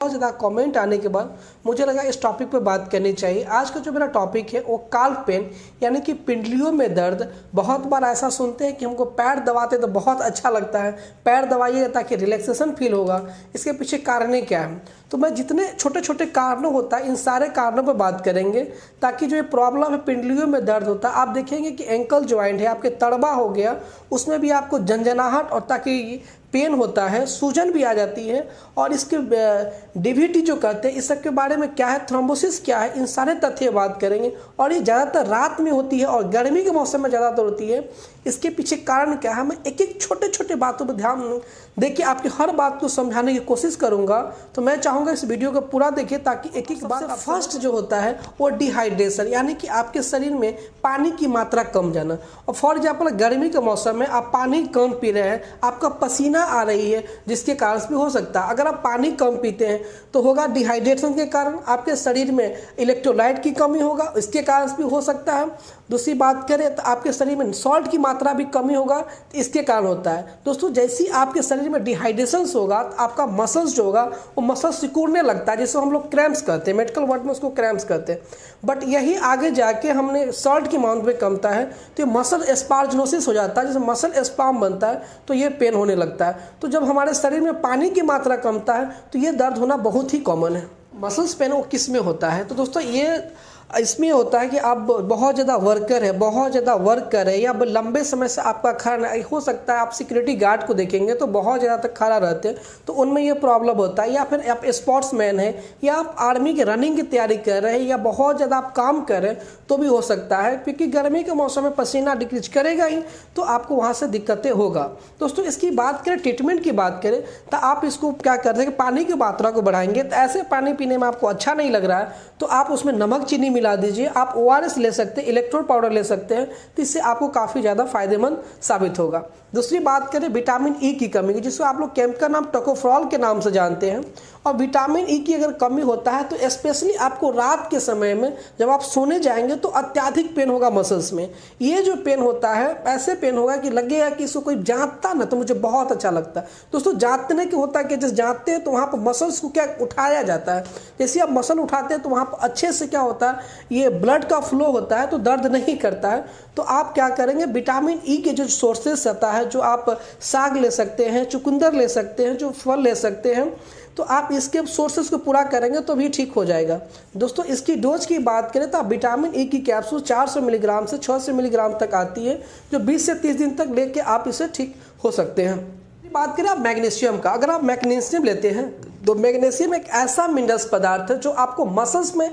बहुत ज़्यादा कमेंट आने के बाद मुझे लगा इस टॉपिक पे बात करनी चाहिए। आज का जो मेरा टॉपिक है वो काल्फ पेन यानी कि पिंडलियों में दर्द। बहुत बार ऐसा सुनते हैं कि हमको पैर दबाते तो बहुत अच्छा लगता है, पैर दबाइए ताकि रिलैक्सेशन फील होगा। इसके पीछे कारणें क्या है? तो मैं जितने छोटे छोटे कारणों होता है इन सारे कारणों पर बात करेंगे ताकि जो ये प्रॉब्लम है पिंडलियों में दर्द होता है, आप देखेंगे कि एंकल जॉइंट है, आपके तड़बा हो गया, उसमें भी आपको झंझनाहट और ताकि पेन होता है, सूजन भी आ जाती है। और इसके डीवीटी जो कहते हैं इस सब के बारे में क्या है, थ्रोम्बोसिस क्या है, इन सारे तथ्य बात करेंगे। और ये ज़्यादातर रात में होती है और गर्मी के मौसम में ज़्यादातर होती है। इसके पीछे कारण क्या है, मैं एक एक छोटे छोटे बातों पर ध्यान देखिए, आपकी हर बात को समझाने की कोशिश करूंगा। तो मैं चाहूँगा इस वीडियो को पूरा देखिए ताकि एक एक बात। फर्स्ट जो होता है वो डिहाइड्रेशन यानी कि आपके शरीर में पानी की मात्रा कम जाना। और फॉर एग्जाम्पल गर्मी के मौसम में आप पानी कम पी रहे हैं, आपका पसीना आ रही है, जिसके कारण भी हो सकता है। अगर आप पानी कम पीते हैं तो होगा डिहाइड्रेशन के कारण, आपके शरीर में इलेक्ट्रोलाइट की कमी होगा, इसके कारण भी हो सकता है। दूसरी बात करें तो आपके शरीर में सॉल्ट की मात्रा भी कमी होगा, तो इसके कारण होता है। दोस्तों जैसे ही आपके शरीर में डिहाइड्रेशन होगा तो आपका मसल्स जो होगा वो मसल्स सिकुड़ने लगता है, जिसको हम लोग क्रैम्प्स कहते हैं, मेडिकल वर्ड में उसको क्रैम्प्स कहते हैं। बट यही आगे जाके हमने सॉल्ट की अमाउंट में कमता है तो ये मसल स्पार्जनोसिस हो जाता है, जैसे मसल स्पाम बनता है तो ये पेन होने लगता है। तो जब हमारे शरीर में पानी की मात्रा कमता है तो ये दर्द होना बहुत ही कॉमन है। मसल्स पेन वो किस में होता है? तो दोस्तों ये इसमें होता है कि आप बहुत ज़्यादा वर्कर है, बहुत ज़्यादा वर्क कर रहे हैं या लंबे समय से आपका खड़ा हो सकता है। आप सिक्योरिटी गार्ड को देखेंगे तो बहुत ज़्यादा तक खड़ा रहते हैं तो उनमें ये प्रॉब्लम होता है। या फिर आप स्पोर्ट्समैन है या आप आर्मी की रनिंग की तैयारी कर रहे हैं या बहुत ज़्यादा आप काम कर रहे हैं तो भी हो सकता है, क्योंकि गर्मी के मौसम में पसीना डिक्रीज करेगा ही तो आपको वहाँ से दिक्कतें होगा। दोस्तों इसकी बात करें, ट्रीटमेंट की बात करें तो आप इसको क्या करते हैं कि पानी की मात्रा को बढ़ाएंगे। तो ऐसे पानी पीने में आपको अच्छा नहीं लग रहा है तो आप उसमें नमक चीनी मिला दीजिए। आप ORS ले सकते हैं, इलेक्ट्रोल पाउडर ले सकते हैं, तो इससे आपको काफ़ी ज़्यादा फायदेमंद साबित होगा। दूसरी बात करें विटामिन ई की कमी की, जिसको आप लोग केमिकल नाम टोकोफेरॉल के नाम से जानते हैं। और विटामिन ई की अगर कमी होता है तो स्पेशली आपको रात के समय में जब आप सोने जाएंगे तो अत्यधिक पेन होगा मसल्स में। ये जो पेन होता है ऐसे पेन होगा कि लगेगा कि इसको कोई जांचता ना तो मुझे बहुत अच्छा लगता है। दोस्तों जांचने के होता है कि जैसे जांचते हैं तो वहाँ पर मसल्स को क्या उठाया जाता है, जैसे आप मसल उठाते हैं तो वहाँ पर अच्छे से क्या होता है, ये ब्लड का फ्लो होता है तो दर्द नहीं करता है। तो आप क्या करेंगे, विटामिन ई के जो सोर्सेस रहता है, जो आप साग ले सकते हैं, चुकंदर ले सकते हैं, जो फल ले सकते हैं, तो आप इसके सोर्सेस को पूरा करेंगे तो भी ठीक हो जाएगा। दोस्तों इसकी डोज की बात करें तो आप विटामिन ई की कैप्सूल 400 मिलीग्राम से 600 मिलीग्राम तक आती है, जो 20 से 30 दिन तक लेके आप इसे ठीक हो सकते हैं। बात करें आप मैग्नीशियम का, अगर आप मैग्नीशियम लेते हैं तो मैग्नीशियम एक ऐसा मिनरल्स पदार्थ है जो आपको मसल्स में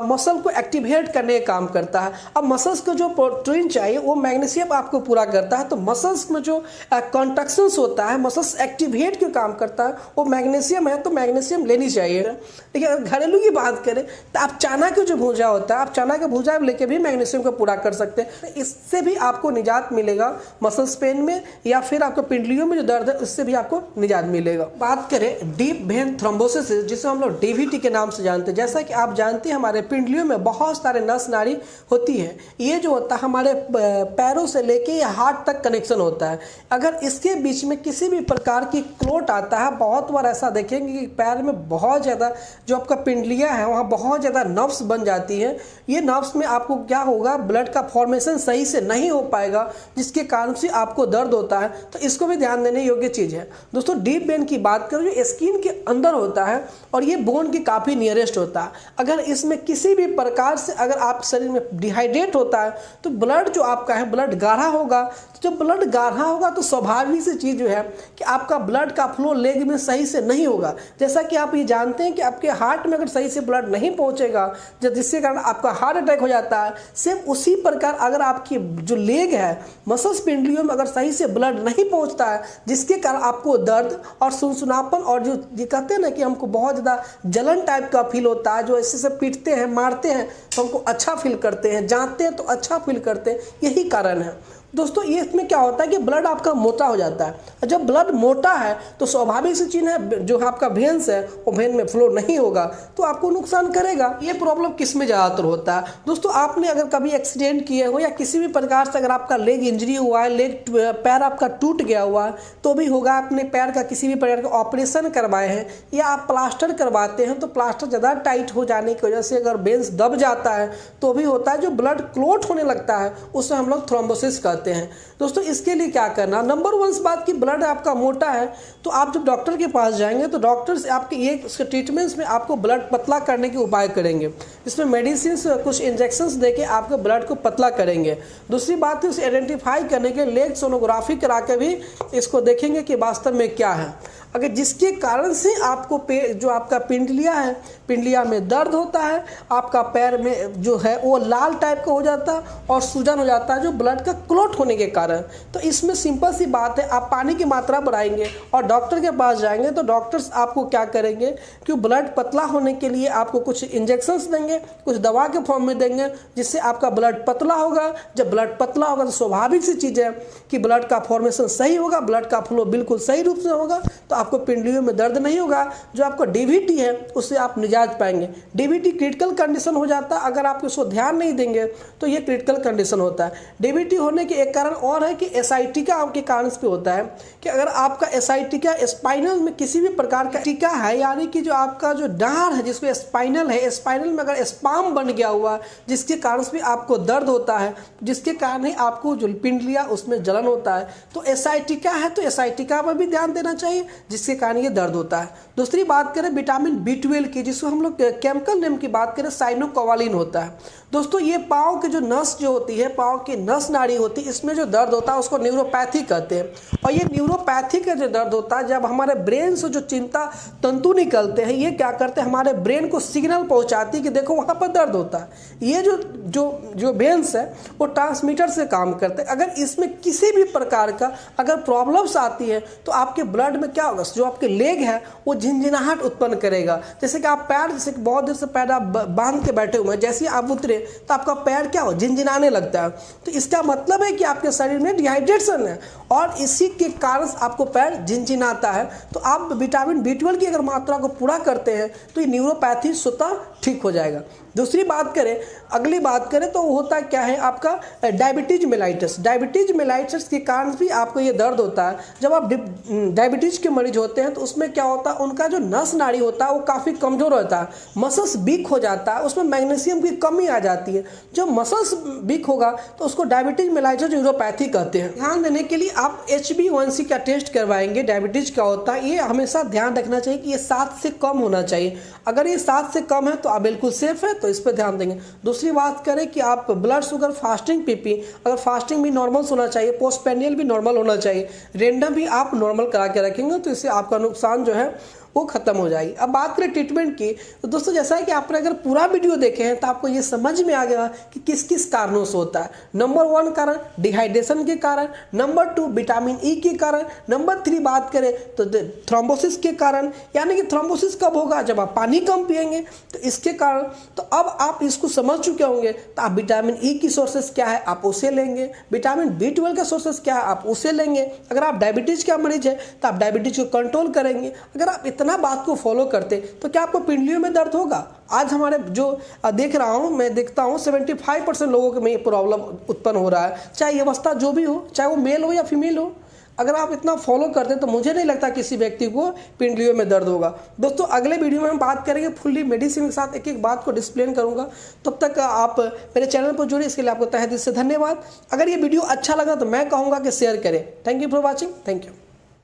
मसल को एक्टिवेट करने का काम करता है। अब मसल्स को जो प्रोटीन चाहिए वो मैग्नीशियम आपको पूरा करता है। तो मसल्स में जो कॉन्ट्रैक्शंस होता है, मसल्स एक्टिवेट क्यों काम करता है, वो मैग्नीशियम है, तो मैग्नीशियम लेनी चाहिए। लेकिन अगर घरेलू की बात करें तो आप चना का जो भूजा होता है, आप चना का भूजा लेके भी मैग्नीशियम को पूरा कर सकते हैं। इससे भी आपको निजात मिलेगा मसल्स पेन में, या फिर आपको पिंडलियों में जो दर्द है उससे भी आपको निजात मिलेगा। बात करें डीप वेन थ्रोम्बोसिस, जिसे हम लोग डीवीटी के नाम से जानते हैं। जैसा कि आप जानते हैं हमारे पिंडलियों में बहुत सारे नस नाड़ी होती है। ये जो होता है हमारे पैरों से लेके हार्ट तक कनेक्शन होता है। अगर इसके बीच में किसी भी प्रकार की क्लोट आता है, बहुत बार ऐसा देखेंगे कि पैर में बहुत ज़्यादा जो आपका पिंडलियाँ है वहाँ बहुत ज़्यादा नर्व्स बन जाती है। ये नर्व्स में आपको क्या होगा, ब्लड का फॉर्मेशन सही से नहीं हो पाएगा, जिसके कारण से आपको दर्द होता है। तो इसको भी ध्यान देने योग्य चीज़ है। दोस्तों डीप वेन की बात करें जो स्किन के अंदर होता है और ये बोन के काफ़ी नियरेस्ट होता है। अगर इसमें किसी भी प्रकार से अगर आप शरीर में डिहाइड्रेट होता है तो ब्लड जो आपका है ब्लड गाढ़ा होगा। तो जब ब्लड गाढ़ा होगा तो स्वाभाविक सी चीज़ जो है कि आपका ब्लड का फ्लो लेग में सही से नहीं होगा। जैसा कि आप ये जानते हैं कि आपके हार्ट में अगर सही से ब्लड नहीं पहुंचेगा जिसके कारण आपका हार्ट अटैक हो जाता है, सेम उसी प्रकार अगर आपकी जो लेग है मसल्स पिंडलियों में अगर सही से ब्लड नहीं पहुंचता है, जिसके कारण आपको दर्द और सुनसुनापन और जो कहते हैं ना कि हमको बहुत ज़्यादा जलन टाइप का फील होता है, जो ऐसे से पीटते हैं मारते हैं तो हमको अच्छा फील करते हैं, जाते हैं तो अच्छा फील करते हैं, यही कारण है। दोस्तों ये इसमें क्या होता है कि ब्लड आपका मोटा हो जाता है। जब ब्लड मोटा है तो स्वाभाविक सी चीज़ है, जो आपका वेन्स है वो वेन में फ्लो नहीं होगा तो आपको नुकसान करेगा। ये प्रॉब्लम किस में ज़्यादातर होता है दोस्तों, आपने अगर कभी एक्सीडेंट किए हो या किसी भी प्रकार से अगर आपका लेग इंजरी हुआ है, लेग पैर आपका टूट गया हुआ है तो भी होगा, आपने पैर का किसी भी प्रकार का ऑपरेशन करवाए हैं या आप प्लास्टर करवाते हैं तो प्लास्टर ज़्यादा टाइट हो जाने की वजह से अगर वेन्स दब जाता है तो भी होता है, जो ब्लड क्लॉट होने लगता है उसमें हम लोग थ्रोम्बोसिस कहते हैं। दोस्तों इसके लिए क्या करना, नंबर 1 बात कि ब्लड आपका मोटा है तो आप जब डॉक्टर के पास जाएंगे तो डॉक्टर से आपके ये ट्रीटमेंट्स में आपको ब्लड पतला करने के उपाय करेंगे। इसमें मेडिसिन कुछ इंजेक्शंस देके आपके ब्लड को पतला करेंगे। दूसरी बात है उसे आइडेंटिफाई करने के लेग सोनोग्राफी करा के भी इसको देखेंगे कि वास्तव में क्या है। अगर जिसके कारण से आपको जो आपका पिंडलिया है, पिंडलिया में दर्द होता है, आपका पैर में जो है वो लाल टाइप का हो जाता है और सूजन हो जाता है जो ब्लड का क्लॉट होने के कारण, तो इसमें सिंपल सी बात है, आप पानी की मात्रा बढ़ाएंगे और डॉक्टर के पास जाएंगे तो डॉक्टर्स आपको क्या करेंगे कि ब्लड पतला होने के लिए आपको कुछ इंजेक्शंस देंगे, कुछ दवा के फॉर्म में देंगे जिससे आपका ब्लड पतला होगा। जब ब्लड पतला होगा तो स्वाभाविक सी चीज़ है कि ब्लड का फॉर्मेशन सही होगा, ब्लड का फ्लो बिल्कुल सही रूप से होगा तो आपको पिंडलियों में दर्द नहीं होगा। जो आपको डीवीटी है उससे आप निजात पाएंगे। डीवीटी क्रिटिकल कंडीशन हो जाता है, अगर आप इसको ध्यान नहीं देंगे तो ये क्रिटिकल कंडीशन होता है। डीवीटी होने के एक कारण और है कि एसाइटिका आपके कारण से होता है कि अगर आपका एसाइटिका स्पाइनल में किसी भी प्रकार का टीका है, यानी कि जो आपका जो डाढ़ है जिसको स्पाइनल है, स्पाइनल में अगर स्पाम बन गया हुआ जिसके कारण से भी आपको दर्द होता है, जिसके कारण ही आपको जो पिंडलिया उसमें जलन होता है, तो एसाइटिका है तो एसाइटिका पर भी ध्यान देना चाहिए जिसके कारण ये दर्द होता है। दूसरी बात करें विटामिन B12 की, जिसको हम लोग केमिकल नेम की बात करें साइनोकोवालिन होता है। दोस्तों ये पाँव की जो नस जो होती है, पाँव की नस नाड़ी होती है, इसमें जो दर्द होता है उसको न्यूरोपैथी कहते हैं। और ये न्यूरोपैथी का जो दर्द होता है, जब हमारे ब्रेन से जो चिंता तंतु निकलते हैं ये क्या करते हैं, हमारे ब्रेन को सिग्नल पहुंचाती है कि देखो वहाँ पर दर्द होता है। ये जो वेन्स है वो ट्रांसमीटर से काम करते हैं। अगर इसमें किसी भी प्रकार का अगर प्रॉब्लम्स आती है तो आपके ब्लड में क्या होगा, जो आपके लेग है वो झिनझिनाहट उत्पन्न करेगा। जैसे कि आप पैर, जैसे कि बहुत देर से पैर आप बांध के बैठे हुए हैं, जैसे ही आप उतरे तो आपका पैर क्या हो, झिनझिनाने लगता है। तो इसका मतलब है कि आपके शरीर में डिहाइड्रेशन है और इसी के कारण आपको पैर झिनझिनाता है। तो आप विटामिन B12 की अगर मात्रा को पूरा करते हैं तो ये न्यूरोपैथी स्वतः ठीक हो जाएगा। दूसरी बात करें, अगली बात करें तो होता क्या है आपका डायबिटीज मेलाइटिस। डायबिटीज मेलाइटिस के कारण भी आपको ये दर्द होता है। जब आप डायबिटीज के मरीज होते हैं तो उसमें क्या होता है, उनका जो नस नाड़ी होता है वो काफ़ी कमज़ोर होता है, मसल्स वीक हो जाता है, उसमें मैग्नीशियम की कमी आ जाती है। जब मसल्स वीक होगा तो उसको डायबिटीज मेलाइटिस न्यूरोपैथी कहते हैं। ध्यान देने के लिए आप HbA1c का टेस्ट करवाएंगे। डायबिटीज क्या होता है ये हमेशा ध्यान रखना चाहिए कि ये 7 से कम होना चाहिए। अगर ये 7 से कम है तो आप बिल्कुल सेफ है, तो इस पर ध्यान देंगे। दूसरी बात करें कि आप ब्लड शुगर, फास्टिंग PP, अगर फास्टिंग भी नॉर्मल होना चाहिए, पोस्टपेंडियल भी नॉर्मल होना चाहिए, रेंडम भी आप नॉर्मल करा के रखेंगे तो इससे आपका नुकसान जो है वो खत्म हो जाएगी। अब बात करें ट्रीटमेंट की तो दोस्तों जैसा है कि आपने अगर पूरा वीडियो देखे हैं तो आपको ये समझ में आ गया कि किस किस कारणों से होता है। नंबर 1 कारण डिहाइड्रेशन के कारण, नंबर 2 विटामिन E के कारण, नंबर 3 बात करें तो थ्रोम्बोसिस के कारण, यानी कि थ्रोम्बोसिस कब होगा, जब आप पानी कम पिएंगे तो इसके कारण। तो अब आप इसको समझ चुके होंगे तो आप विटामिन E की सोर्सेस क्या है आप उसे लेंगे, विटामिन B12 का सोर्सेस क्या है आप उसे लेंगे। अगर आप डायबिटीज का मरीज है तो आप डायबिटीज को कंट्रोल करेंगे। अगर आप इतना बात को फॉलो करते तो क्या आपको पिंडलियों में दर्द होगा। आज हमारे जो देख रहा हूँ, मैं देखता हूँ 75% लोगों के में ये प्रॉब्लम उत्पन्न हो रहा है, चाहे ये अवस्था जो भी हो, चाहे वो मेल हो या फीमेल हो। अगर आप इतना फॉलो करते तो मुझे नहीं लगता किसी व्यक्ति को पिंडलियों में दर्द होगा। दोस्तों अगले वीडियो में हम बात करेंगे फुल्ली मेडिसिन के साथ, एक एक बात को डिस्प्लेन करूंगा। तब तक आप मेरे चैनल पर जुड़े, इसके लिए आपको तहे दिल से धन्यवाद। अगर ये वीडियो अच्छा लगा तो मैं कहूँगा कि शेयर करें। Thank you for watching. Thank you.